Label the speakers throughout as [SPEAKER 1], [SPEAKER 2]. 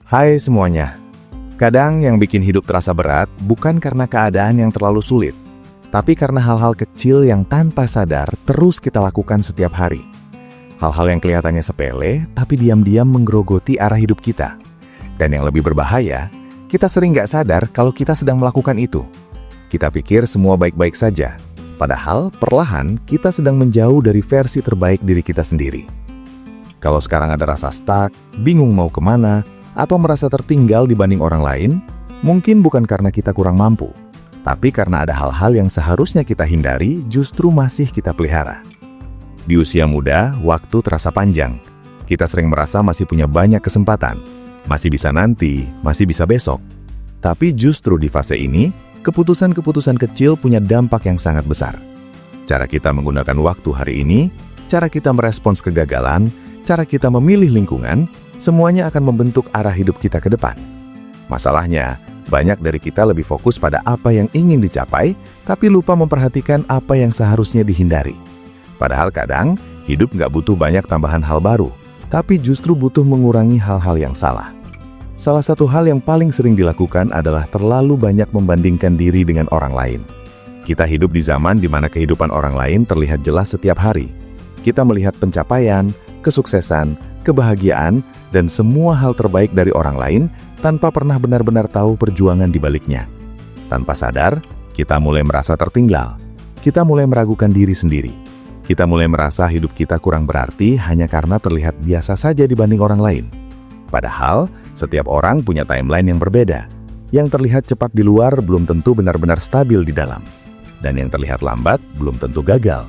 [SPEAKER 1] Hai semuanya. Kadang yang bikin hidup terasa berat bukan karena keadaan yang terlalu sulit, tapi karena hal-hal kecil yang tanpa sadar terus kita lakukan setiap hari. Hal-hal yang kelihatannya sepele, tapi diam-diam menggerogoti arah hidup kita. Dan yang lebih berbahaya, kita sering nggak sadar kalau kita sedang melakukan itu. Kita pikir semua baik-baik saja, padahal perlahan kita sedang menjauh dari versi terbaik diri kita sendiri. Kalau sekarang ada rasa stuck, bingung mau kemana, atau merasa tertinggal dibanding orang lain, mungkin bukan karena kita kurang mampu, tapi karena ada hal-hal yang seharusnya kita hindari justru masih kita pelihara. Di usia muda, waktu terasa panjang. Kita sering merasa masih punya banyak kesempatan, masih bisa nanti, masih bisa besok. Tapi justru di fase ini, keputusan-keputusan kecil punya dampak yang sangat besar. Cara kita menggunakan waktu hari ini, cara kita merespons kegagalan, cara kita memilih lingkungan, semuanya akan membentuk arah hidup kita ke depan. Masalahnya, banyak dari kita lebih fokus pada apa yang ingin dicapai, tapi lupa memperhatikan apa yang seharusnya dihindari. Padahal kadang, hidup nggak butuh banyak tambahan hal baru, tapi justru butuh mengurangi hal-hal yang salah. Salah satu hal yang paling sering dilakukan adalah terlalu banyak membandingkan diri dengan orang lain. Kita hidup di zaman di mana kehidupan orang lain terlihat jelas setiap hari. Kita melihat pencapaian, kesuksesan, kebahagiaan, dan semua hal terbaik dari orang lain tanpa pernah benar-benar tahu perjuangan di baliknya. Tanpa sadar, kita mulai merasa tertinggal. Kita mulai meragukan diri sendiri. Kita mulai merasa hidup kita kurang berarti hanya karena terlihat biasa saja dibanding orang lain. Padahal, setiap orang punya timeline yang berbeda. Yang terlihat cepat di luar belum tentu benar-benar stabil di dalam. Dan yang terlihat lambat belum tentu gagal.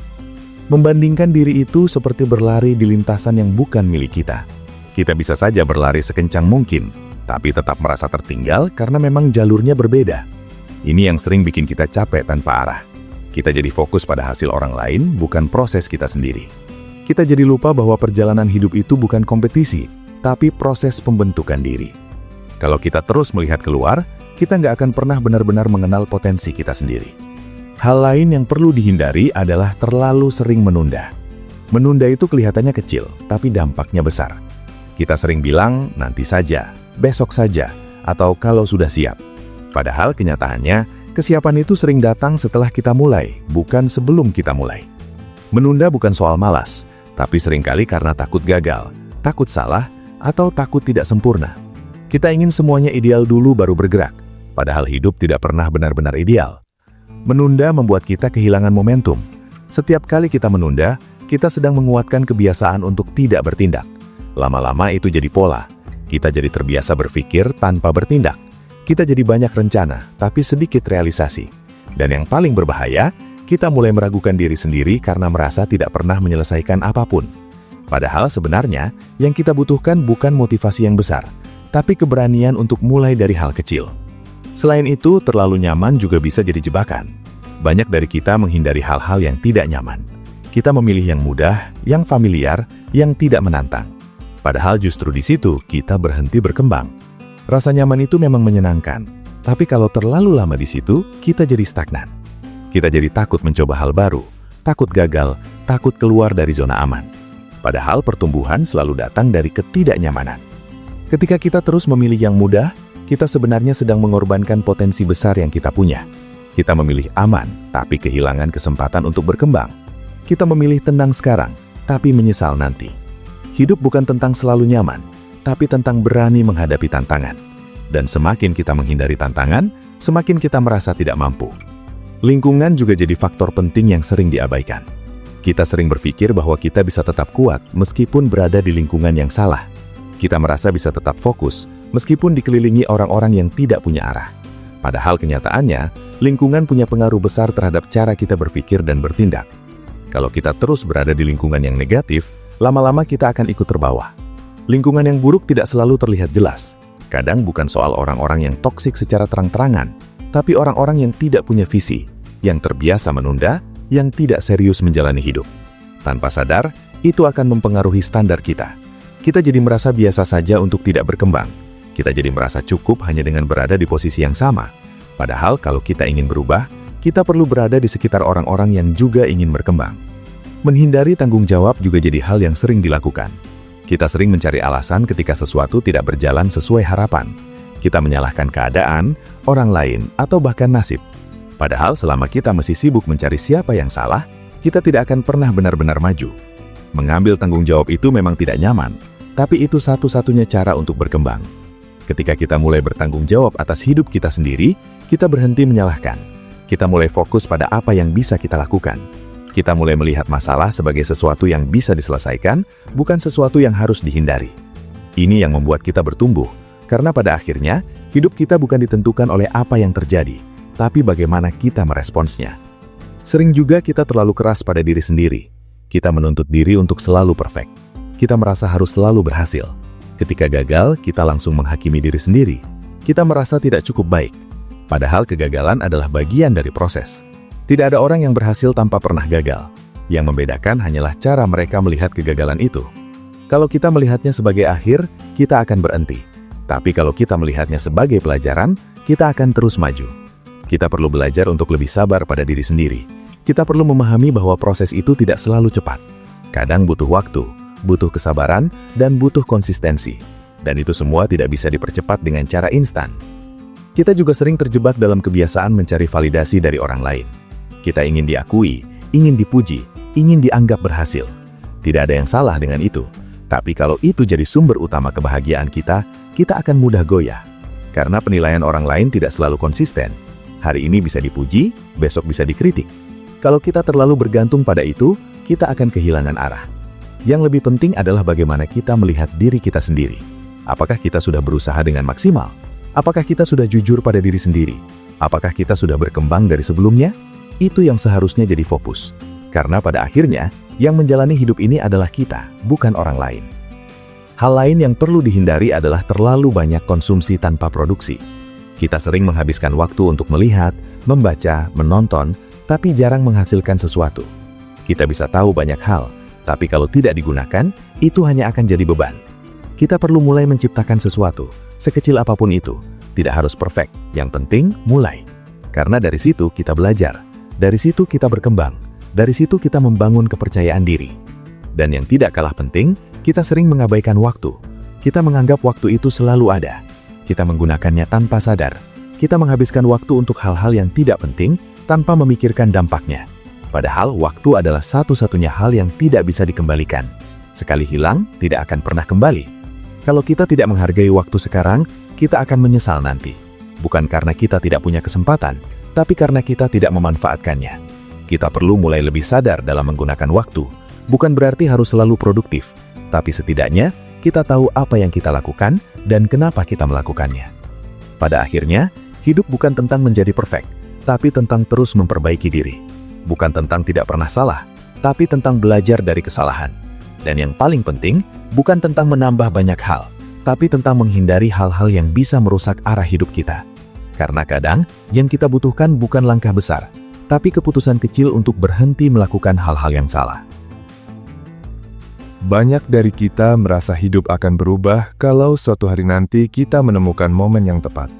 [SPEAKER 1] Membandingkan diri itu seperti berlari di lintasan yang bukan milik kita. Kita bisa saja berlari sekencang mungkin, tapi tetap merasa tertinggal karena memang jalurnya berbeda. Ini yang sering bikin kita capek tanpa arah. Kita jadi fokus pada hasil orang lain, bukan proses kita sendiri. Kita jadi lupa bahwa perjalanan hidup itu bukan kompetisi, tapi proses pembentukan diri. Kalau kita terus melihat keluar, kita nggak akan pernah benar-benar mengenal potensi kita sendiri. Hal lain yang perlu dihindari adalah terlalu sering menunda. Menunda itu kelihatannya kecil, tapi dampaknya besar. Kita sering bilang, nanti saja, besok saja, atau kalau sudah siap. Padahal kenyataannya, kesiapan itu sering datang setelah kita mulai, bukan sebelum kita mulai. Menunda bukan soal malas, tapi seringkali karena takut gagal, takut salah, atau takut tidak sempurna. Kita ingin semuanya ideal dulu baru bergerak, padahal hidup tidak pernah benar-benar ideal. Menunda membuat kita kehilangan momentum. Setiap kali kita menunda, kita sedang menguatkan kebiasaan untuk tidak bertindak. Lama-lama itu jadi pola. Kita jadi terbiasa berpikir tanpa bertindak. Kita jadi banyak rencana, tapi sedikit realisasi. Dan yang paling berbahaya, kita mulai meragukan diri sendiri karena merasa tidak pernah menyelesaikan apapun. Padahal sebenarnya, yang kita butuhkan bukan motivasi yang besar, tapi keberanian untuk mulai dari hal kecil. Selain itu, terlalu nyaman juga bisa jadi jebakan. Banyak dari kita menghindari hal-hal yang tidak nyaman. Kita memilih yang mudah, yang familiar, yang tidak menantang. Padahal justru di situ kita berhenti berkembang. Rasa nyaman itu memang menyenangkan, tapi kalau terlalu lama di situ, kita jadi stagnan. Kita jadi takut mencoba hal baru, takut gagal, takut keluar dari zona aman. Padahal pertumbuhan selalu datang dari ketidaknyamanan. Ketika kita terus memilih yang mudah, kita sebenarnya sedang mengorbankan potensi besar yang kita punya. Kita memilih aman, tapi kehilangan kesempatan untuk berkembang. Kita memilih tenang sekarang, tapi menyesal nanti. Hidup bukan tentang selalu nyaman, tapi tentang berani menghadapi tantangan. Dan semakin kita menghindari tantangan, semakin kita merasa tidak mampu. Lingkungan juga jadi faktor penting yang sering diabaikan. Kita sering berpikir bahwa kita bisa tetap kuat meskipun berada di lingkungan yang salah. Kita merasa bisa tetap fokus meskipun dikelilingi orang-orang yang tidak punya arah. Padahal kenyataannya, lingkungan punya pengaruh besar terhadap cara kita berpikir dan bertindak. Kalau kita terus berada di lingkungan yang negatif, lama-lama kita akan ikut terbawa. Lingkungan yang buruk tidak selalu terlihat jelas. Kadang bukan soal orang-orang yang toksik secara terang-terangan, tapi orang-orang yang tidak punya visi, yang terbiasa menunda, yang tidak serius menjalani hidup. Tanpa sadar, itu akan mempengaruhi standar kita. Kita jadi merasa biasa saja untuk tidak berkembang. Kita jadi merasa cukup hanya dengan berada di posisi yang sama. Padahal kalau kita ingin berubah, kita perlu berada di sekitar orang-orang yang juga ingin berkembang. Menghindari tanggung jawab juga jadi hal yang sering dilakukan. Kita sering mencari alasan ketika sesuatu tidak berjalan sesuai harapan. Kita menyalahkan keadaan, orang lain, atau bahkan nasib. Padahal selama kita masih sibuk mencari siapa yang salah, kita tidak akan pernah benar-benar maju. Mengambil tanggung jawab itu memang tidak nyaman, tapi itu satu-satunya cara untuk berkembang. Ketika kita mulai bertanggung jawab atas hidup kita sendiri, kita berhenti menyalahkan. Kita mulai fokus pada apa yang bisa kita lakukan. Kita mulai melihat masalah sebagai sesuatu yang bisa diselesaikan, bukan sesuatu yang harus dihindari. Ini yang membuat kita bertumbuh, karena pada akhirnya, hidup kita bukan ditentukan oleh apa yang terjadi, tapi bagaimana kita meresponsnya. Sering juga kita terlalu keras pada diri sendiri. Kita menuntut diri untuk selalu perfect. Kita merasa harus selalu berhasil. Ketika gagal, kita langsung menghakimi diri sendiri. Kita merasa tidak cukup baik. Padahal kegagalan adalah bagian dari proses. Tidak ada orang yang berhasil tanpa pernah gagal. Yang membedakan hanyalah cara mereka melihat kegagalan itu. Kalau kita melihatnya sebagai akhir, kita akan berhenti. Tapi kalau kita melihatnya sebagai pelajaran, kita akan terus maju. Kita perlu belajar untuk lebih sabar pada diri sendiri. Kita perlu memahami bahwa proses itu tidak selalu cepat. Kadang butuh waktu, butuh kesabaran, dan butuh konsistensi. Dan itu semua tidak bisa dipercepat dengan cara instan. Kita juga sering terjebak dalam kebiasaan mencari validasi dari orang lain. Kita ingin diakui, ingin dipuji, ingin dianggap berhasil. Tidak ada yang salah dengan itu. Tapi kalau itu jadi sumber utama kebahagiaan kita, kita akan mudah goyah. Karena penilaian orang lain tidak selalu konsisten. Hari ini bisa dipuji, besok bisa dikritik. Kalau kita terlalu bergantung pada itu, kita akan kehilangan arah. Yang lebih penting adalah bagaimana kita melihat diri kita sendiri. Apakah kita sudah berusaha dengan maksimal? Apakah kita sudah jujur pada diri sendiri? Apakah kita sudah berkembang dari sebelumnya? Itu yang seharusnya jadi fokus. Karena pada akhirnya, yang menjalani hidup ini adalah kita, bukan orang lain. Hal lain yang perlu dihindari adalah terlalu banyak konsumsi tanpa produksi. Kita sering menghabiskan waktu untuk melihat, membaca, menonton, tapi jarang menghasilkan sesuatu. Kita bisa tahu banyak hal, tapi kalau tidak digunakan, itu hanya akan jadi beban. Kita perlu mulai menciptakan sesuatu, sekecil apapun itu. Tidak harus perfect, yang penting mulai. Karena dari situ kita belajar. Dari situ kita berkembang, dari situ kita membangun kepercayaan diri. Dan yang tidak kalah penting, kita sering mengabaikan waktu. Kita menganggap waktu itu selalu ada. Kita menggunakannya tanpa sadar. Kita menghabiskan waktu untuk hal-hal yang tidak penting tanpa memikirkan dampaknya. Padahal waktu adalah satu-satunya hal yang tidak bisa dikembalikan. Sekali hilang, tidak akan pernah kembali. Kalau kita tidak menghargai waktu sekarang, kita akan menyesal nanti. Bukan karena kita tidak punya kesempatan, tapi karena kita tidak memanfaatkannya. Kita perlu mulai lebih sadar dalam menggunakan waktu. Bukan berarti harus selalu produktif, tapi setidaknya kita tahu apa yang kita lakukan dan kenapa kita melakukannya. Pada akhirnya, hidup bukan tentang menjadi perfect, tapi tentang terus memperbaiki diri. Bukan tentang tidak pernah salah, tapi tentang belajar dari kesalahan. Dan yang paling penting, bukan tentang menambah banyak hal, tapi tentang menghindari hal-hal yang bisa merusak arah hidup kita. Karena kadang, yang kita butuhkan bukan langkah besar, tapi keputusan kecil untuk berhenti melakukan hal-hal yang salah.
[SPEAKER 2] Banyak dari kita merasa hidup akan berubah kalau suatu hari nanti kita menemukan momen yang tepat.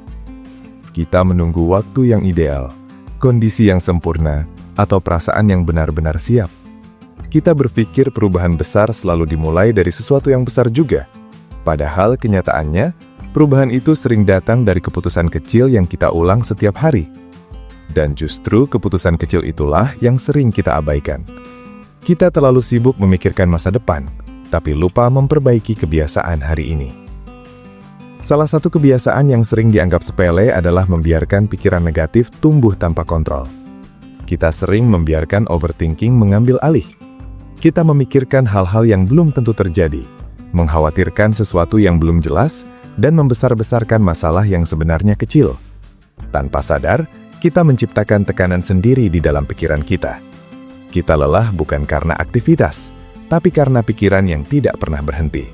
[SPEAKER 2] Kita menunggu waktu yang ideal, kondisi yang sempurna, atau perasaan yang benar-benar siap. Kita berpikir perubahan besar selalu dimulai dari sesuatu yang besar juga. Padahal kenyataannya, perubahan itu sering datang dari keputusan kecil yang kita ulang setiap hari. Dan justru keputusan kecil itulah yang sering kita abaikan. Kita terlalu sibuk memikirkan masa depan, tapi lupa memperbaiki kebiasaan hari ini. Salah satu kebiasaan yang sering dianggap sepele adalah membiarkan pikiran negatif tumbuh tanpa kontrol. Kita sering membiarkan overthinking mengambil alih. Kita memikirkan hal-hal yang belum tentu terjadi, mengkhawatirkan sesuatu yang belum jelas, dan membesar-besarkan masalah yang sebenarnya kecil. Tanpa sadar, kita menciptakan tekanan sendiri di dalam pikiran kita. Kita lelah bukan karena aktivitas, tapi karena pikiran yang tidak pernah berhenti.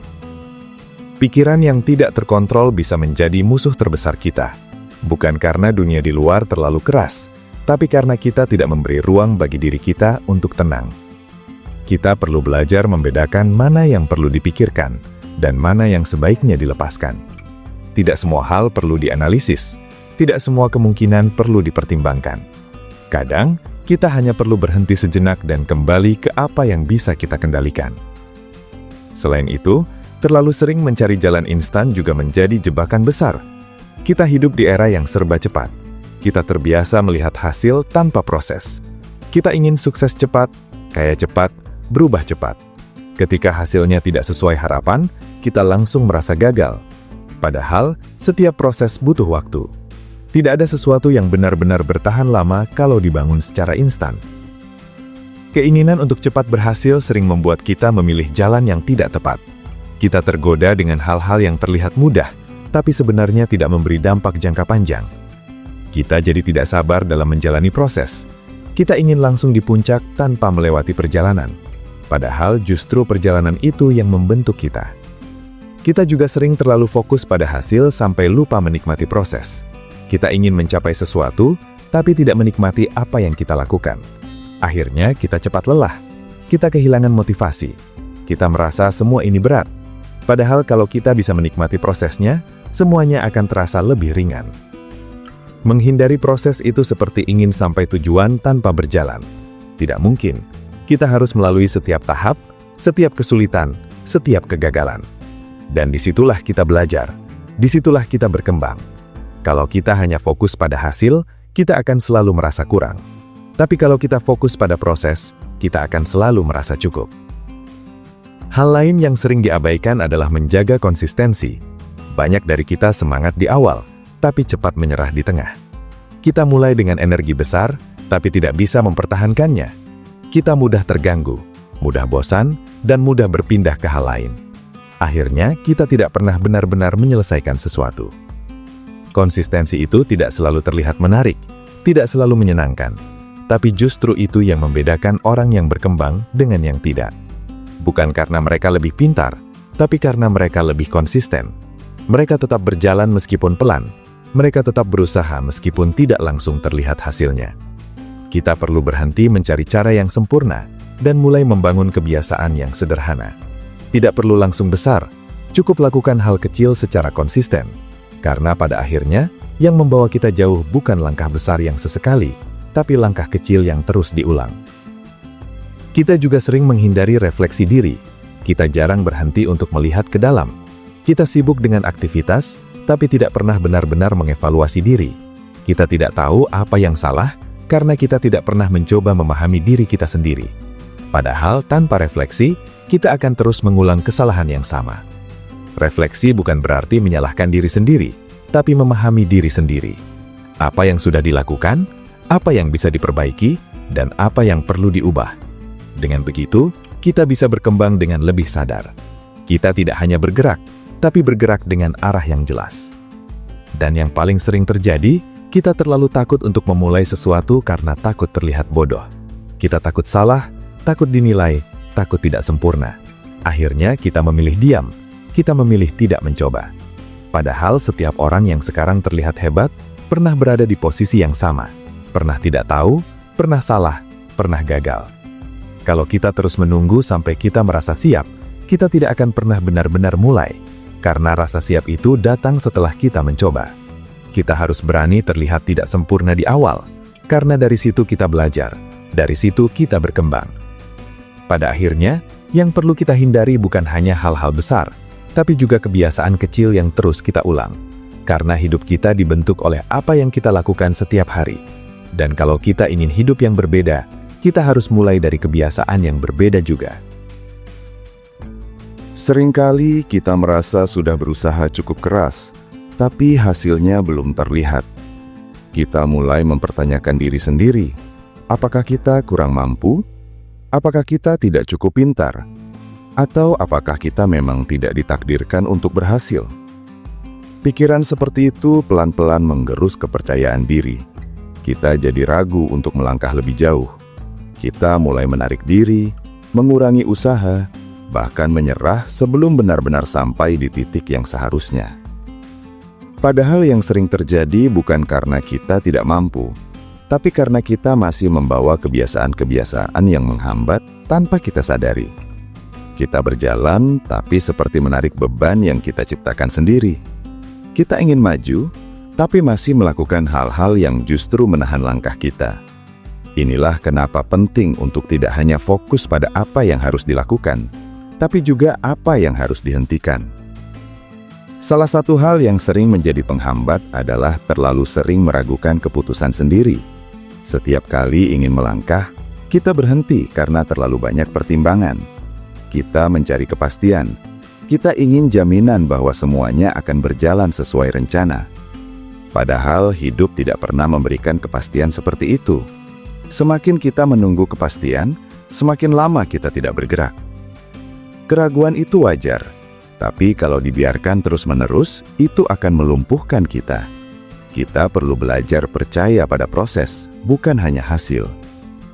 [SPEAKER 2] Pikiran yang tidak terkontrol bisa menjadi musuh terbesar kita, bukan karena dunia di luar terlalu keras, tapi karena kita tidak memberi ruang bagi diri kita untuk tenang. Kita perlu belajar membedakan mana yang perlu dipikirkan dan mana yang sebaiknya dilepaskan. Tidak semua hal perlu dianalisis, tidak semua kemungkinan perlu dipertimbangkan. Kadang, kita hanya perlu berhenti sejenak dan kembali ke apa yang bisa kita kendalikan. Selain itu, Terlalu sering mencari jalan instan juga menjadi jebakan besar. Kita hidup di era yang serba cepat. Kita terbiasa melihat hasil tanpa proses. Kita ingin sukses cepat, kaya cepat, berubah cepat. Ketika hasilnya tidak sesuai harapan, kita langsung merasa gagal. Padahal, setiap proses butuh waktu. Tidak ada sesuatu yang benar-benar bertahan lama kalau dibangun secara instan. Keinginan untuk cepat berhasil sering membuat kita memilih jalan yang tidak tepat. Kita tergoda dengan hal-hal yang terlihat mudah, tapi sebenarnya tidak memberi dampak jangka panjang. Kita jadi tidak sabar dalam menjalani proses. Kita ingin langsung di puncak tanpa melewati perjalanan. Padahal justru perjalanan itu yang membentuk kita. Kita juga sering terlalu fokus pada hasil sampai lupa menikmati proses. Kita ingin mencapai sesuatu, tapi tidak menikmati apa yang kita lakukan. Akhirnya kita cepat lelah. Kita kehilangan motivasi. Kita merasa semua ini berat. Padahal kalau kita bisa menikmati prosesnya, semuanya akan terasa lebih ringan. Menghindari proses itu seperti ingin sampai tujuan tanpa berjalan. Tidak mungkin. Kita harus melalui setiap tahap, setiap kesulitan, setiap kegagalan. Dan disitulah kita belajar. Disitulah kita berkembang. Kalau kita hanya fokus pada hasil, kita akan selalu merasa kurang. Tapi kalau kita fokus pada proses, kita akan selalu merasa cukup. Hal lain yang sering diabaikan adalah menjaga konsistensi. Banyak dari kita semangat di awal, tapi cepat menyerah di tengah. Kita mulai dengan energi besar, tapi tidak bisa mempertahankannya. Kita mudah terganggu, mudah bosan, dan mudah berpindah ke hal lain. Akhirnya, kita tidak pernah benar-benar menyelesaikan sesuatu. Konsistensi itu tidak selalu terlihat menarik, tidak selalu menyenangkan. Tapi justru itu yang membedakan orang yang berkembang dengan yang tidak. Bukan karena mereka lebih pintar, tapi karena mereka lebih konsisten. Mereka tetap berjalan meskipun pelan. Mereka tetap berusaha meskipun tidak langsung terlihat hasilnya. Kita perlu berhenti mencari cara yang sempurna dan mulai membangun kebiasaan yang sederhana. Tidak perlu langsung besar, cukup lakukan hal kecil secara konsisten. Karena pada akhirnya, yang membawa kita jauh bukan langkah besar yang sesekali, tapi langkah kecil yang terus diulang. Kita juga sering menghindari refleksi diri. Kita jarang berhenti untuk melihat ke dalam. Kita sibuk dengan aktivitas, tapi tidak pernah benar-benar mengevaluasi diri. Kita tidak tahu apa yang salah, karena kita tidak pernah mencoba memahami diri kita sendiri. Padahal tanpa refleksi, kita akan terus mengulang kesalahan yang sama. Refleksi bukan berarti menyalahkan diri sendiri, tapi memahami diri sendiri. Apa yang sudah dilakukan, apa yang bisa diperbaiki, dan apa yang perlu diubah. Dengan begitu, kita bisa berkembang dengan lebih sadar. Kita tidak hanya bergerak, tapi bergerak dengan arah yang jelas. Dan yang paling sering terjadi, kita terlalu takut untuk memulai sesuatu karena takut terlihat bodoh. Kita takut salah, takut dinilai, takut tidak sempurna. Akhirnya kita memilih diam, kita memilih tidak mencoba. Padahal setiap orang yang sekarang terlihat hebat, pernah berada di posisi yang sama. Pernah tidak tahu, pernah salah, pernah gagal. Kalau kita terus menunggu sampai kita merasa siap, kita tidak akan pernah benar-benar mulai. Karena rasa siap itu datang setelah kita mencoba. Kita harus berani terlihat tidak sempurna di awal, karena dari situ kita belajar, dari situ kita berkembang. Pada akhirnya, yang perlu kita hindari bukan hanya hal-hal besar, tapi juga kebiasaan kecil yang terus kita ulang. Karena hidup kita dibentuk oleh apa yang kita lakukan setiap hari. Dan kalau kita ingin hidup yang berbeda, kita harus mulai dari kebiasaan yang berbeda juga.
[SPEAKER 3] Seringkali kita merasa sudah berusaha cukup keras, tapi hasilnya belum terlihat. Kita mulai mempertanyakan diri sendiri. Apakah kita kurang mampu? Apakah kita tidak cukup pintar? Atau apakah kita memang tidak ditakdirkan untuk berhasil? Pikiran seperti itu pelan-pelan menggerus kepercayaan diri. Kita jadi ragu untuk melangkah lebih jauh. Kita mulai menarik diri, mengurangi usaha, bahkan menyerah sebelum benar-benar sampai di titik yang seharusnya. Padahal yang sering terjadi bukan karena kita tidak mampu, tapi karena kita masih membawa kebiasaan-kebiasaan yang menghambat tanpa kita sadari. Kita berjalan, tapi seperti menarik beban yang kita ciptakan sendiri. Kita ingin maju, tapi masih melakukan hal-hal yang justru menahan langkah kita. Inilah kenapa penting untuk tidak hanya fokus pada apa yang harus dilakukan, tapi juga apa yang harus dihentikan. Salah satu hal yang sering menjadi penghambat adalah terlalu sering meragukan keputusan sendiri. Setiap kali ingin melangkah, kita berhenti karena terlalu banyak pertimbangan. Kita mencari kepastian. Kita ingin jaminan bahwa semuanya akan berjalan sesuai rencana. Padahal hidup tidak pernah memberikan kepastian seperti itu. Semakin kita menunggu kepastian, semakin lama kita tidak bergerak. Keraguan itu wajar, tapi kalau dibiarkan terus-menerus, itu akan melumpuhkan kita. Kita perlu belajar percaya pada proses, bukan hanya hasil.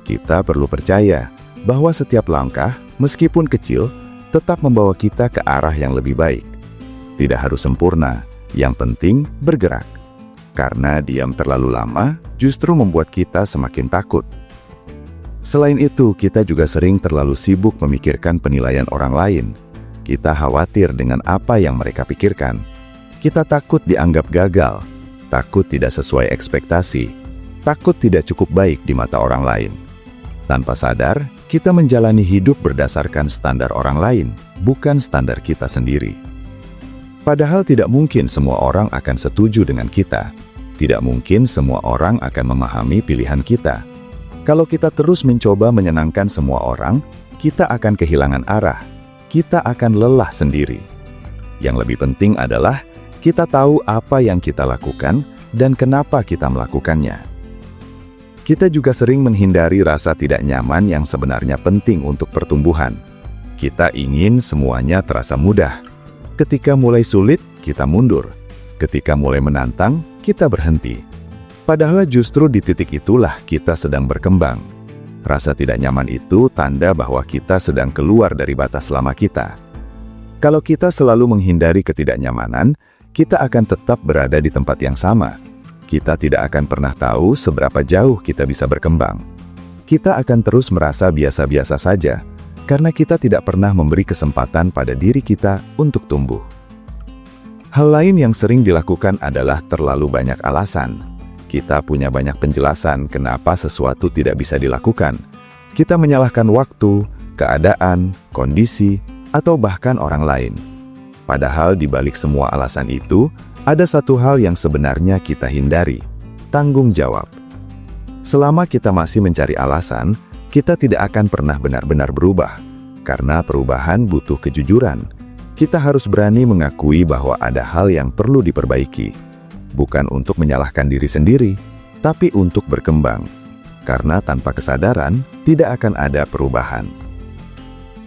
[SPEAKER 3] Kita perlu percaya bahwa setiap langkah, meskipun kecil, tetap membawa kita ke arah yang lebih baik. Tidak harus sempurna, yang penting bergerak. Karena diam terlalu lama, justru membuat kita semakin takut. Selain itu, kita juga sering terlalu sibuk memikirkan penilaian orang lain. Kita khawatir dengan apa yang mereka pikirkan. Kita takut dianggap gagal, takut tidak sesuai ekspektasi, takut tidak cukup baik di mata orang lain. Tanpa sadar, kita menjalani hidup berdasarkan standar orang lain, bukan standar kita sendiri. Padahal tidak mungkin semua orang akan setuju dengan kita. Tidak mungkin semua orang akan memahami pilihan kita. Kalau kita terus mencoba menyenangkan semua orang, kita akan kehilangan arah. Kita akan lelah sendiri. Yang lebih penting adalah kita tahu apa yang kita lakukan dan kenapa kita melakukannya. Kita juga sering menghindari rasa tidak nyaman yang sebenarnya penting untuk pertumbuhan. Kita ingin semuanya terasa mudah. Ketika mulai sulit, kita mundur. Ketika mulai menantang, kita berhenti. Padahal justru di titik itulah kita sedang berkembang. Rasa tidak nyaman itu tanda bahwa kita sedang keluar dari batas lama kita. Kalau kita selalu menghindari ketidaknyamanan, kita akan tetap berada di tempat yang sama. Kita tidak akan pernah tahu seberapa jauh kita bisa berkembang. Kita akan terus merasa biasa-biasa saja, karena kita tidak pernah memberi kesempatan pada diri kita untuk tumbuh. Hal lain yang sering dilakukan adalah terlalu banyak alasan. Kita punya banyak penjelasan kenapa sesuatu tidak bisa dilakukan. Kita menyalahkan waktu, keadaan, kondisi, atau bahkan orang lain. Padahal di balik semua alasan itu, ada satu hal yang sebenarnya kita hindari, tanggung jawab. Selama kita masih mencari alasan, kita tidak akan pernah benar-benar berubah. Karena perubahan butuh kejujuran. Kita harus berani mengakui bahwa ada hal yang perlu diperbaiki. Bukan untuk menyalahkan diri sendiri, tapi untuk berkembang. Karena tanpa kesadaran, tidak akan ada perubahan.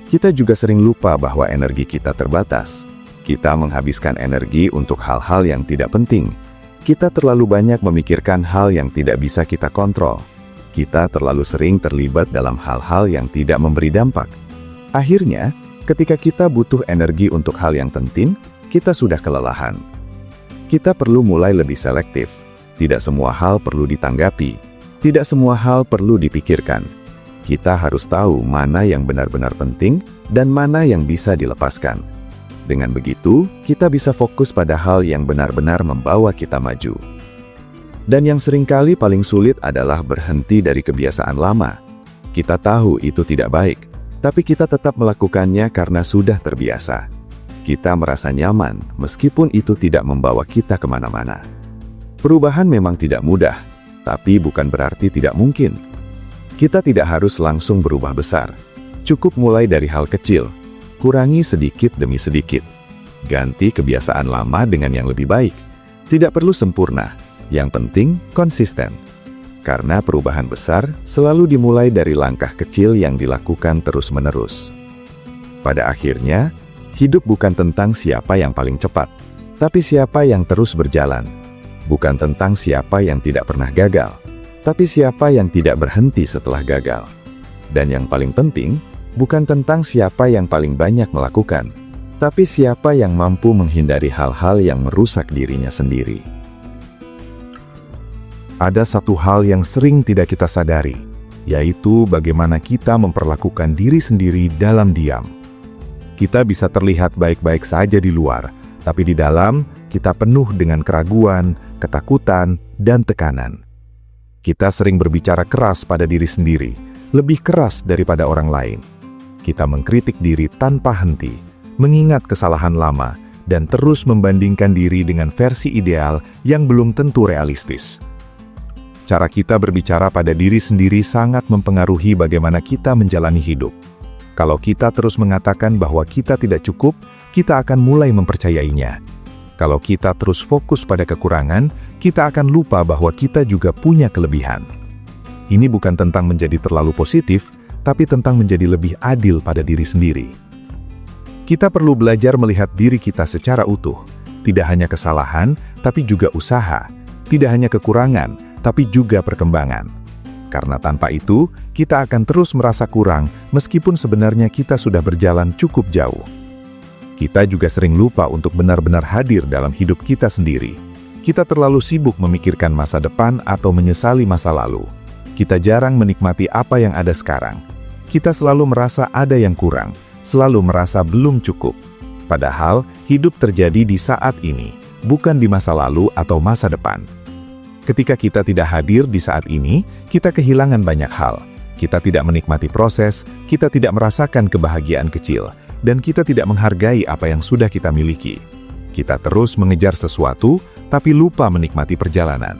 [SPEAKER 3] Kita juga sering lupa bahwa energi kita terbatas. Kita menghabiskan energi untuk hal-hal yang tidak penting. Kita terlalu banyak memikirkan hal yang tidak bisa kita kontrol. Kita terlalu sering terlibat dalam hal-hal yang tidak memberi dampak. Akhirnya, ketika kita butuh energi untuk hal yang penting, kita sudah kelelahan. Kita perlu mulai lebih selektif. Tidak semua hal perlu ditanggapi. Tidak semua hal perlu dipikirkan. Kita harus tahu mana yang benar-benar penting dan mana yang bisa dilepaskan. Dengan begitu, kita bisa fokus pada hal yang benar-benar membawa kita maju. Dan yang seringkali paling sulit adalah berhenti dari kebiasaan lama. Kita tahu itu tidak baik, tapi kita tetap melakukannya karena sudah terbiasa. Kita merasa nyaman, meskipun itu tidak membawa kita kemana-mana. Perubahan memang tidak mudah, tapi bukan berarti tidak mungkin. Kita tidak harus langsung berubah besar. Cukup mulai dari hal kecil. Kurangi sedikit demi sedikit. Ganti kebiasaan lama dengan yang lebih baik. Tidak perlu sempurna, yang penting konsisten. Karena perubahan besar selalu dimulai dari langkah kecil yang dilakukan terus-menerus. Pada akhirnya, hidup bukan tentang siapa yang paling cepat, tapi siapa yang terus berjalan. Bukan tentang siapa yang tidak pernah gagal, tapi siapa yang tidak berhenti setelah gagal. Dan yang paling penting, bukan tentang siapa yang paling banyak melakukan, tapi siapa yang mampu menghindari hal-hal yang merusak dirinya sendiri.
[SPEAKER 2] Ada satu hal yang sering tidak kita sadari, yaitu bagaimana kita memperlakukan diri sendiri dalam diam. Kita bisa terlihat baik-baik saja di luar, tapi di dalam kita penuh dengan keraguan, ketakutan, dan tekanan. Kita sering berbicara keras pada diri sendiri, lebih keras daripada orang lain.
[SPEAKER 1] Kita mengkritik diri tanpa henti, mengingat kesalahan lama, dan terus membandingkan diri dengan versi ideal yang belum tentu realistis. Cara kita berbicara pada diri sendiri sangat mempengaruhi bagaimana kita menjalani hidup. Kalau kita terus mengatakan bahwa kita tidak cukup, kita akan mulai mempercayainya. Kalau kita terus fokus pada kekurangan, kita akan lupa bahwa kita juga punya kelebihan. Ini bukan tentang menjadi terlalu positif, tapi tentang menjadi lebih adil pada diri sendiri. Kita perlu belajar melihat diri kita secara utuh, tidak hanya kesalahan, tapi juga usaha, tidak hanya kekurangan, tapi juga perkembangan. Karena tanpa itu, kita akan terus merasa kurang, meskipun sebenarnya kita sudah berjalan cukup jauh. Kita juga sering lupa untuk benar-benar hadir dalam hidup kita sendiri. Kita terlalu sibuk memikirkan masa depan atau menyesali masa lalu. Kita jarang menikmati apa yang ada sekarang. Kita selalu merasa ada yang kurang, selalu merasa belum cukup. Padahal, hidup terjadi di saat ini, bukan di masa lalu atau masa depan. Ketika kita tidak hadir di saat ini, kita kehilangan banyak hal. Kita tidak menikmati proses, kita tidak merasakan kebahagiaan kecil, dan kita tidak menghargai apa yang sudah kita miliki. Kita terus mengejar sesuatu, tapi lupa menikmati perjalanan.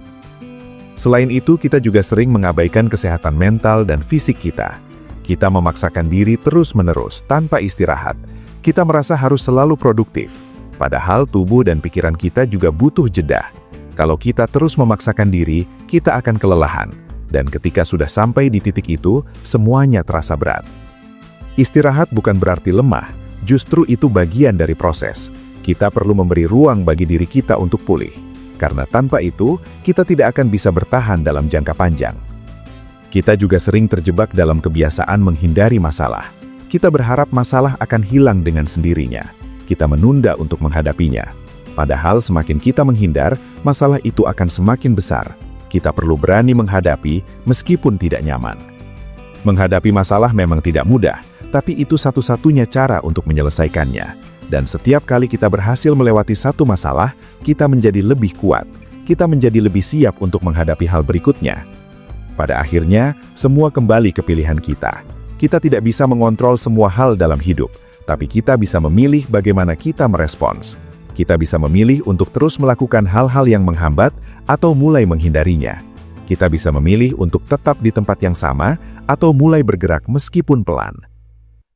[SPEAKER 1] Selain itu, kita juga sering mengabaikan kesehatan mental dan fisik kita. Kita memaksakan diri terus-menerus tanpa istirahat. Kita merasa harus selalu produktif, padahal tubuh dan pikiran kita juga butuh jeda. Kalau kita terus memaksakan diri, kita akan kelelahan. Dan ketika sudah sampai di titik itu, semuanya terasa berat. Istirahat bukan berarti lemah, justru itu bagian dari proses. Kita perlu memberi ruang bagi diri kita untuk pulih. Karena tanpa itu, kita tidak akan bisa bertahan dalam jangka panjang. Kita juga sering terjebak dalam kebiasaan menghindari masalah. Kita berharap masalah akan hilang dengan sendirinya. Kita menunda untuk menghadapinya. Padahal semakin kita menghindar, masalah itu akan semakin besar. Kita perlu berani menghadapi meskipun tidak nyaman. Menghadapi masalah memang tidak mudah, tapi itu satu-satunya cara untuk menyelesaikannya. Dan setiap kali kita berhasil melewati satu masalah, kita menjadi lebih kuat. Kita menjadi lebih siap untuk menghadapi hal berikutnya. Pada akhirnya, semua kembali ke pilihan kita. Kita tidak bisa mengontrol semua hal dalam hidup, tapi kita bisa memilih bagaimana kita merespons. Kita bisa memilih untuk terus melakukan hal-hal yang menghambat atau mulai menghindarinya. Kita bisa memilih untuk tetap di tempat yang sama atau mulai bergerak meskipun pelan.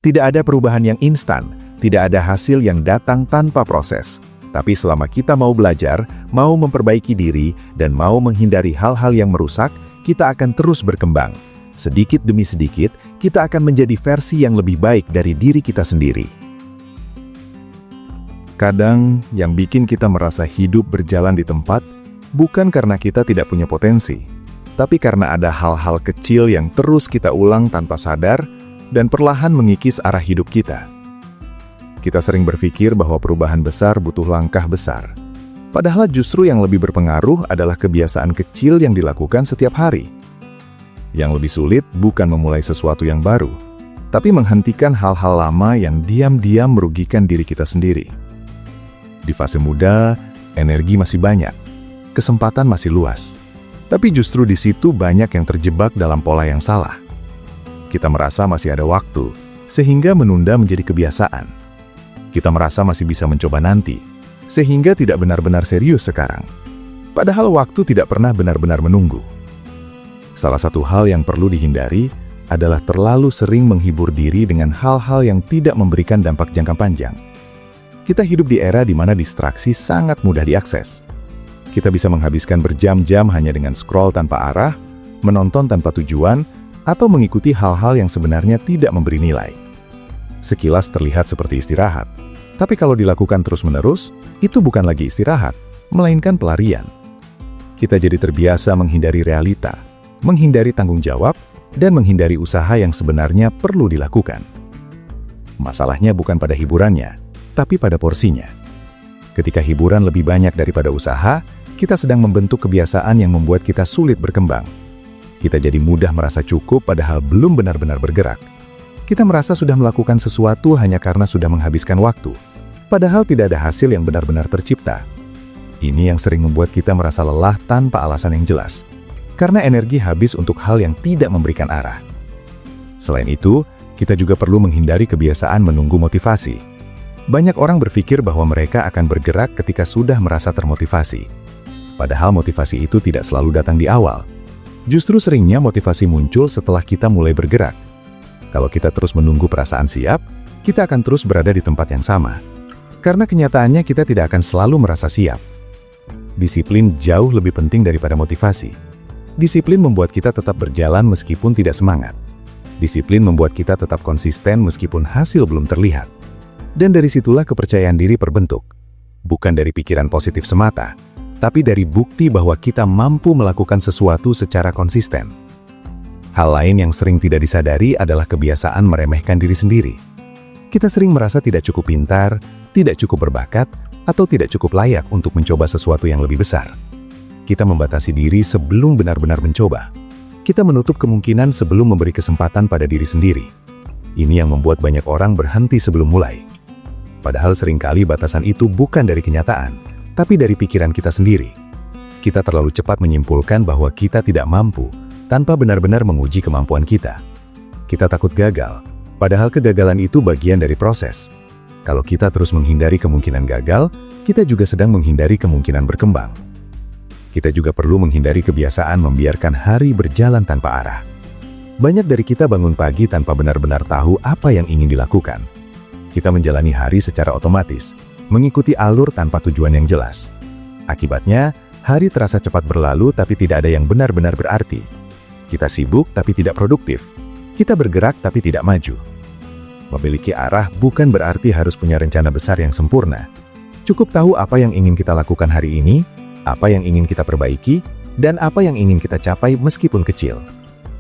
[SPEAKER 1] Tidak ada perubahan yang instan, tidak ada hasil yang datang tanpa proses. Tapi selama kita mau belajar, mau memperbaiki diri, dan mau menghindari hal-hal yang merusak, kita akan terus berkembang. Sedikit demi sedikit, kita akan menjadi versi yang lebih baik dari diri kita sendiri. Kadang, yang bikin kita merasa hidup berjalan di tempat, bukan karena kita tidak punya potensi, tapi karena ada hal-hal kecil yang terus kita ulang tanpa sadar, dan perlahan mengikis arah hidup kita. Kita sering berpikir bahwa perubahan besar butuh langkah besar. Padahal justru yang lebih berpengaruh adalah kebiasaan kecil yang dilakukan setiap hari. Yang lebih sulit bukan memulai sesuatu yang baru, tapi menghentikan hal-hal lama yang diam-diam merugikan diri kita sendiri. Di fase muda, energi masih banyak, kesempatan masih luas. Tapi justru di situ banyak yang terjebak dalam pola yang salah. Kita merasa masih ada waktu, sehingga menunda menjadi kebiasaan. Kita merasa masih bisa mencoba nanti, sehingga tidak benar-benar serius sekarang. Padahal waktu tidak pernah benar-benar menunggu. Salah satu hal yang perlu dihindari adalah terlalu sering menghibur diri dengan hal-hal yang tidak memberikan dampak jangka panjang. Kita hidup di era di mana distraksi sangat mudah diakses. Kita bisa menghabiskan berjam-jam hanya dengan scroll tanpa arah, menonton tanpa tujuan, atau mengikuti hal-hal yang sebenarnya tidak memberi nilai. Sekilas terlihat seperti istirahat, tapi kalau dilakukan terus-menerus, itu bukan lagi istirahat, melainkan pelarian. Kita jadi terbiasa menghindari realita, menghindari tanggung jawab, dan menghindari usaha yang sebenarnya perlu dilakukan. Masalahnya bukan pada hiburannya, tapi pada porsinya. Ketika hiburan lebih banyak daripada usaha, kita sedang membentuk kebiasaan yang membuat kita sulit berkembang. Kita jadi mudah merasa cukup padahal belum benar-benar bergerak. Kita merasa sudah melakukan sesuatu hanya karena sudah menghabiskan waktu, padahal tidak ada hasil yang benar-benar tercipta. Ini yang sering membuat kita merasa lelah tanpa alasan yang jelas, karena energi habis untuk hal yang tidak memberikan arah. Selain itu, Kita juga perlu menghindari kebiasaan menunggu motivasi. Banyak orang berpikir bahwa mereka akan bergerak ketika sudah merasa termotivasi. Padahal motivasi itu tidak selalu datang di awal. Justru seringnya motivasi muncul setelah kita mulai bergerak. Kalau kita terus menunggu perasaan siap, kita akan terus berada di tempat yang sama. Karena kenyataannya kita tidak akan selalu merasa siap. Disiplin jauh lebih penting daripada motivasi. Disiplin membuat kita tetap berjalan meskipun tidak semangat. Disiplin membuat kita tetap konsisten meskipun hasil belum terlihat. Dan dari situlah kepercayaan diri terbentuk. Bukan dari pikiran positif semata, tapi dari bukti bahwa kita mampu melakukan sesuatu secara konsisten. Hal lain yang sering tidak disadari adalah kebiasaan meremehkan diri sendiri. Kita sering merasa tidak cukup pintar, tidak cukup berbakat, atau tidak cukup layak untuk mencoba sesuatu yang lebih besar. Kita membatasi diri sebelum benar-benar mencoba. Kita menutup kemungkinan sebelum memberi kesempatan pada diri sendiri. Ini yang membuat banyak orang berhenti sebelum mulai. Padahal seringkali batasan itu bukan dari kenyataan, tapi dari pikiran kita sendiri. Kita terlalu cepat menyimpulkan bahwa kita tidak mampu, tanpa benar-benar menguji kemampuan kita. Kita takut gagal, padahal kegagalan itu bagian dari proses. Kalau kita terus menghindari kemungkinan gagal, kita juga sedang menghindari kemungkinan berkembang. Kita juga perlu menghindari kebiasaan membiarkan hari berjalan tanpa arah. Banyak dari kita bangun pagi tanpa benar-benar tahu apa yang ingin dilakukan. Kita menjalani hari secara otomatis, mengikuti alur tanpa tujuan yang jelas. Akibatnya, hari terasa cepat berlalu tapi tidak ada yang benar-benar berarti. Kita sibuk tapi tidak produktif. Kita bergerak tapi tidak maju. Memiliki arah bukan berarti harus punya rencana besar yang sempurna. Cukup tahu apa yang ingin kita lakukan hari ini, apa yang ingin kita perbaiki, dan apa yang ingin kita capai meskipun kecil.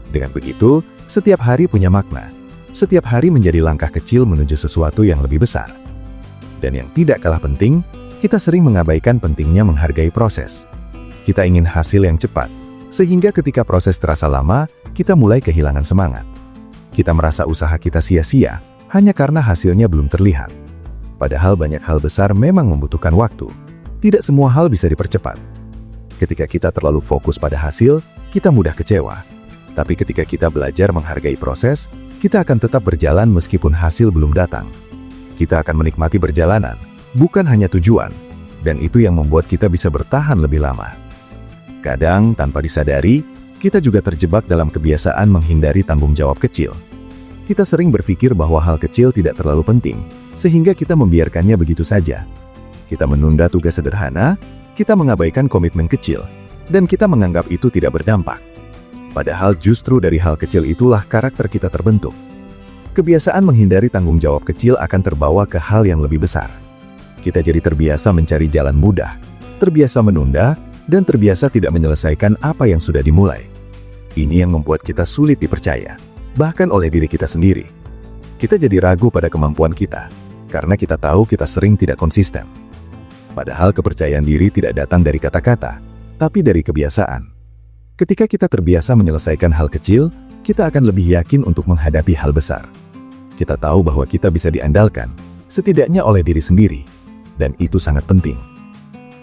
[SPEAKER 1] Dengan begitu, setiap hari punya makna. Setiap hari menjadi langkah kecil menuju sesuatu yang lebih besar. Dan yang tidak kalah penting, kita sering mengabaikan pentingnya menghargai proses. Kita ingin hasil yang cepat, sehingga ketika proses terasa lama, kita mulai kehilangan semangat. Kita merasa usaha kita sia-sia, hanya karena hasilnya belum terlihat. Padahal banyak hal besar memang membutuhkan waktu. Tidak semua hal bisa dipercepat. Ketika kita terlalu fokus pada hasil, kita mudah kecewa. Tapi ketika kita belajar menghargai proses, kita akan tetap berjalan meskipun hasil belum datang. Kita akan menikmati perjalanan, bukan hanya tujuan. Dan itu yang membuat kita bisa bertahan lebih lama. Kadang, tanpa disadari, kita juga terjebak dalam kebiasaan menghindari tanggung jawab kecil. Kita sering berpikir bahwa hal kecil tidak terlalu penting, sehingga kita membiarkannya begitu saja. Kita menunda tugas sederhana, kita mengabaikan komitmen kecil, dan kita menganggap itu tidak berdampak. Padahal justru dari hal kecil itulah karakter kita terbentuk. Kebiasaan menghindari tanggung jawab kecil akan terbawa ke hal yang lebih besar. Kita jadi terbiasa mencari jalan mudah, terbiasa menunda, dan terbiasa tidak menyelesaikan apa yang sudah dimulai. Ini yang membuat kita sulit dipercaya, bahkan oleh diri kita sendiri. Kita jadi ragu pada kemampuan kita, karena kita tahu kita sering tidak konsisten. Padahal kepercayaan diri tidak datang dari kata-kata, tapi dari kebiasaan. Ketika kita terbiasa menyelesaikan hal kecil, kita akan lebih yakin untuk menghadapi hal besar. Kita tahu bahwa kita bisa diandalkan, setidaknya oleh diri sendiri, dan itu sangat penting.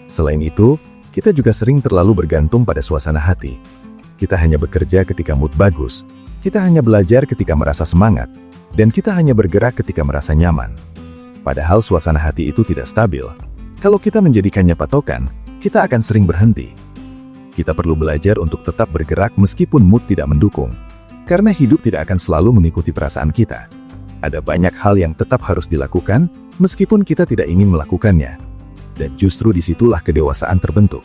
[SPEAKER 1] Selain itu, kita juga sering terlalu bergantung pada suasana hati. Kita hanya bekerja ketika mood bagus, kita hanya belajar ketika merasa semangat, dan kita hanya bergerak ketika merasa nyaman. Padahal suasana hati itu tidak stabil. Kalau kita menjadikannya patokan, kita akan sering berhenti. Kita perlu belajar untuk tetap bergerak meskipun mood tidak mendukung. Karena hidup tidak akan selalu mengikuti perasaan kita. Ada banyak hal yang tetap harus dilakukan, meskipun kita tidak ingin melakukannya. Dan justru disitulah kedewasaan terbentuk.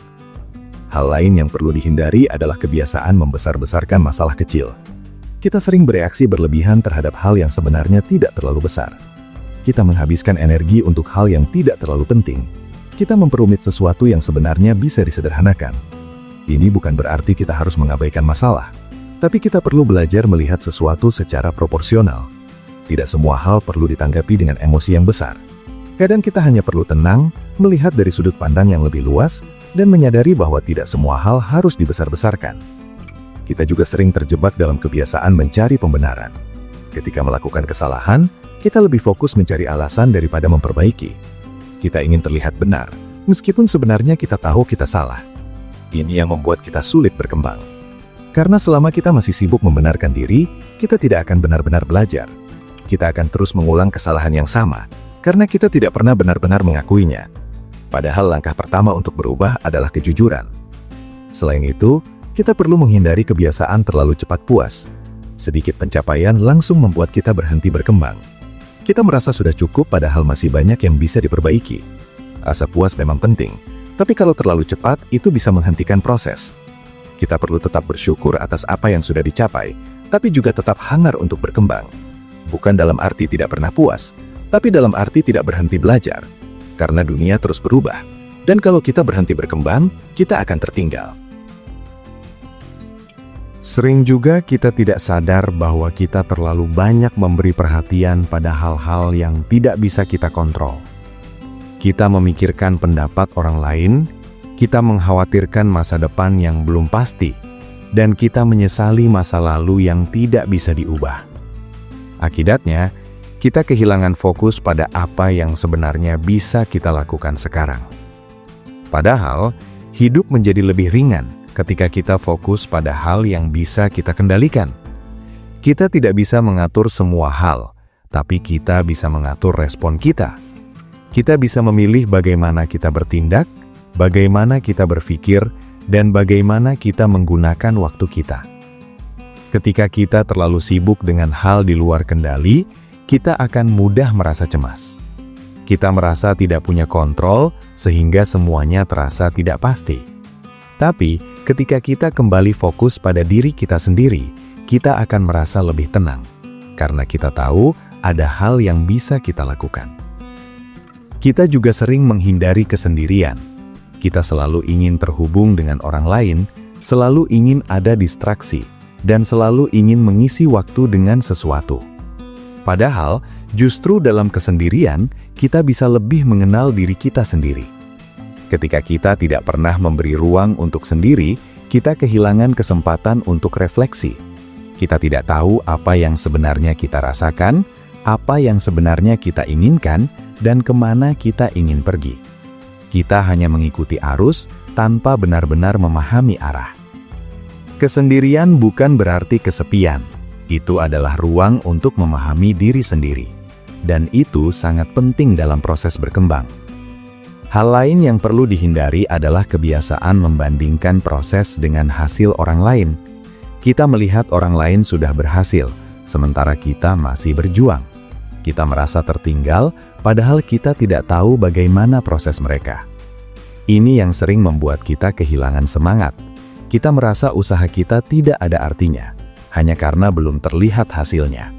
[SPEAKER 1] Hal lain yang perlu dihindari adalah kebiasaan membesar-besarkan masalah kecil. Kita sering bereaksi berlebihan terhadap hal yang sebenarnya tidak terlalu besar. Kita menghabiskan energi untuk hal yang tidak terlalu penting. Kita memperumit sesuatu yang sebenarnya bisa disederhanakan. Ini bukan berarti kita harus mengabaikan masalah, tapi kita perlu belajar melihat sesuatu secara proporsional. Tidak semua hal perlu ditanggapi dengan emosi yang besar. Kadang kita hanya perlu tenang, melihat dari sudut pandang yang lebih luas, dan menyadari bahwa tidak semua hal harus dibesar-besarkan. Kita juga sering terjebak dalam kebiasaan mencari pembenaran. Ketika melakukan kesalahan, kita lebih fokus mencari alasan daripada memperbaiki. Kita ingin terlihat benar, meskipun sebenarnya kita tahu kita salah. Ini yang membuat kita sulit berkembang. Karena selama kita masih sibuk membenarkan diri, kita tidak akan benar-benar belajar.
[SPEAKER 4] kita akan terus mengulang kesalahan yang sama, karena kita tidak pernah benar-benar mengakuinya. Padahal langkah pertama untuk berubah adalah kejujuran. Selain itu, kita perlu menghindari kebiasaan terlalu cepat puas. Sedikit pencapaian langsung membuat kita berhenti berkembang. Kita merasa sudah cukup padahal masih banyak yang bisa diperbaiki. Rasa puas memang penting, tapi kalau terlalu cepat, itu bisa menghentikan proses. Kita perlu tetap bersyukur atas apa yang sudah dicapai, tapi juga tetap hangat untuk berkembang. Bukan dalam arti tidak pernah puas, tapi dalam arti tidak berhenti belajar. Karena dunia terus berubah, dan kalau kita berhenti berkembang, kita akan tertinggal.
[SPEAKER 1] Sering juga kita tidak sadar bahwa kita terlalu banyak memberi perhatian pada hal-hal yang tidak bisa kita kontrol. Kita memikirkan pendapat orang lain, kita mengkhawatirkan masa depan yang belum pasti, dan kita menyesali masa lalu yang tidak bisa diubah. Akibatnya, kita kehilangan fokus pada apa yang sebenarnya bisa kita lakukan sekarang. Padahal, hidup menjadi lebih ringan ketika kita fokus pada hal yang bisa kita kendalikan. Kita tidak bisa mengatur semua hal, tapi kita bisa mengatur respon kita. Kita bisa memilih bagaimana kita bertindak, bagaimana kita berpikir, dan bagaimana kita menggunakan waktu kita. Ketika kita terlalu sibuk dengan hal di luar kendali, kita akan mudah merasa cemas. Kita merasa tidak punya kontrol, sehingga semuanya terasa tidak pasti. Tapi, ketika kita kembali fokus pada diri kita sendiri, kita akan merasa lebih tenang, karena kita tahu ada hal yang bisa kita lakukan. Kita juga sering menghindari kesendirian. Kita selalu ingin terhubung dengan orang lain, selalu ingin ada distraksi, dan selalu ingin mengisi waktu dengan sesuatu. Padahal, justru dalam kesendirian, kita bisa lebih mengenal diri kita sendiri. Ketika kita tidak pernah memberi ruang untuk sendiri, kita kehilangan kesempatan untuk refleksi. Kita tidak tahu apa yang sebenarnya kita rasakan, apa yang sebenarnya kita inginkan, dan kemana kita ingin pergi. Kita hanya mengikuti arus tanpa benar-benar memahami arah. Kesendirian bukan berarti kesepian. Itu adalah ruang untuk memahami diri sendiri. Dan itu sangat penting dalam proses berkembang. Hal lain yang perlu dihindari adalah kebiasaan membandingkan proses dengan hasil orang lain. Kita melihat orang lain sudah berhasil, sementara kita masih berjuang. Kita merasa tertinggal, padahal kita tidak tahu bagaimana proses mereka. Ini yang sering membuat kita kehilangan semangat. Kita merasa usaha kita tidak ada artinya, hanya karena belum terlihat hasilnya.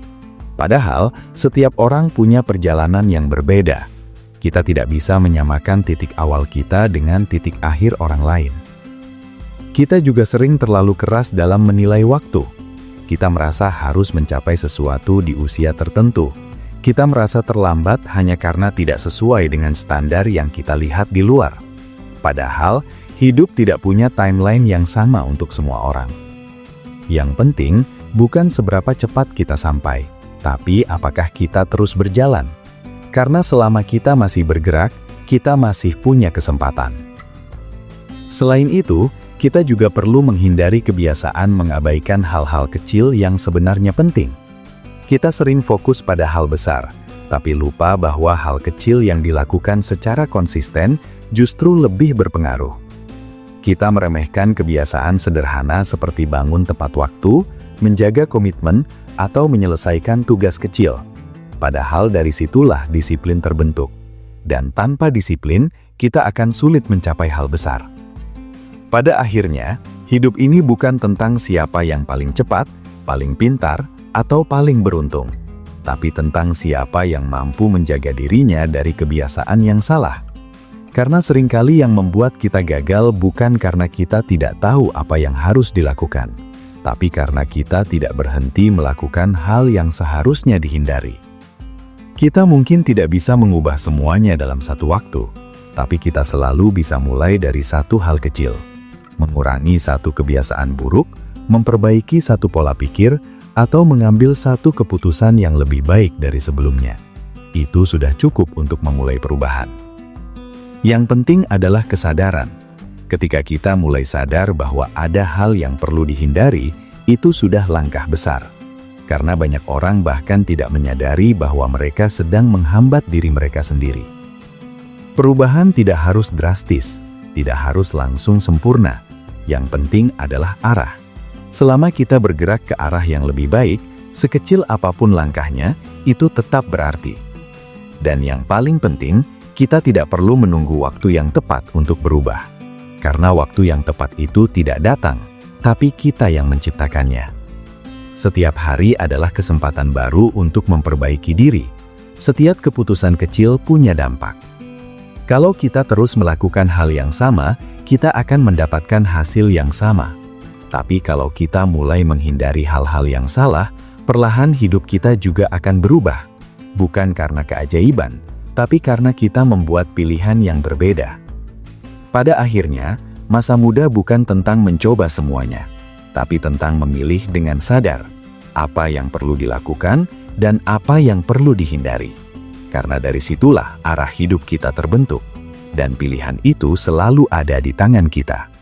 [SPEAKER 1] Padahal, setiap orang punya perjalanan yang berbeda. Kita tidak bisa menyamakan titik awal kita dengan titik akhir orang lain. Kita juga sering terlalu keras dalam menilai waktu. Kita merasa harus mencapai sesuatu di usia tertentu. Kita merasa terlambat hanya karena tidak sesuai dengan standar yang kita lihat di luar. Padahal, hidup tidak punya timeline yang sama untuk semua orang. Yang penting, bukan seberapa cepat kita sampai, tapi apakah kita terus berjalan. Karena selama kita masih bergerak, kita masih punya kesempatan. Selain itu, kita juga perlu menghindari kebiasaan mengabaikan hal-hal kecil yang sebenarnya penting. Kita sering fokus pada hal besar, tapi lupa bahwa hal kecil yang dilakukan secara konsisten justru lebih berpengaruh. Kita meremehkan kebiasaan sederhana seperti bangun tepat waktu, menjaga komitmen, atau menyelesaikan tugas kecil. Padahal dari situlah disiplin terbentuk. Dan tanpa disiplin, kita akan sulit mencapai hal besar. Pada akhirnya, hidup ini bukan tentang siapa yang paling cepat, paling pintar, atau paling beruntung. Tapi tentang siapa yang mampu menjaga dirinya dari kebiasaan yang salah. Karena seringkali yang membuat kita gagal bukan karena kita tidak tahu apa yang harus dilakukan, tapi karena kita tidak berhenti melakukan hal yang seharusnya dihindari. Kita mungkin tidak bisa mengubah semuanya dalam satu waktu, tapi kita selalu bisa mulai dari satu hal kecil. Mengurangi satu kebiasaan buruk, memperbaiki satu pola pikir, atau mengambil satu keputusan yang lebih baik dari sebelumnya. Itu sudah cukup untuk memulai perubahan. Yang penting adalah kesadaran. Ketika kita mulai sadar bahwa ada hal yang perlu dihindari, itu sudah langkah besar.
[SPEAKER 4] karena banyak orang bahkan tidak menyadari bahwa mereka sedang menghambat diri mereka sendiri. Perubahan tidak harus drastis, tidak harus langsung sempurna. Yang penting adalah arah. Selama kita bergerak ke arah yang lebih baik, sekecil apapun langkahnya, itu tetap berarti. Dan yang paling penting, kita tidak perlu menunggu waktu yang tepat untuk berubah. Karena waktu yang tepat itu tidak datang, tapi kita yang menciptakannya. Setiap hari adalah kesempatan baru untuk memperbaiki diri. Setiap keputusan kecil punya dampak. Kalau kita terus melakukan hal yang sama, kita akan mendapatkan hasil yang sama. Tapi kalau kita mulai menghindari hal-hal yang salah, perlahan hidup kita juga akan berubah. Bukan karena keajaiban, tapi karena kita membuat pilihan yang berbeda. Pada akhirnya, masa muda bukan tentang mencoba semuanya, tapi tentang memilih dengan sadar apa yang perlu dilakukan dan apa yang perlu dihindari. Karena dari situlah arah hidup kita terbentuk, dan pilihan itu selalu ada di tangan kita.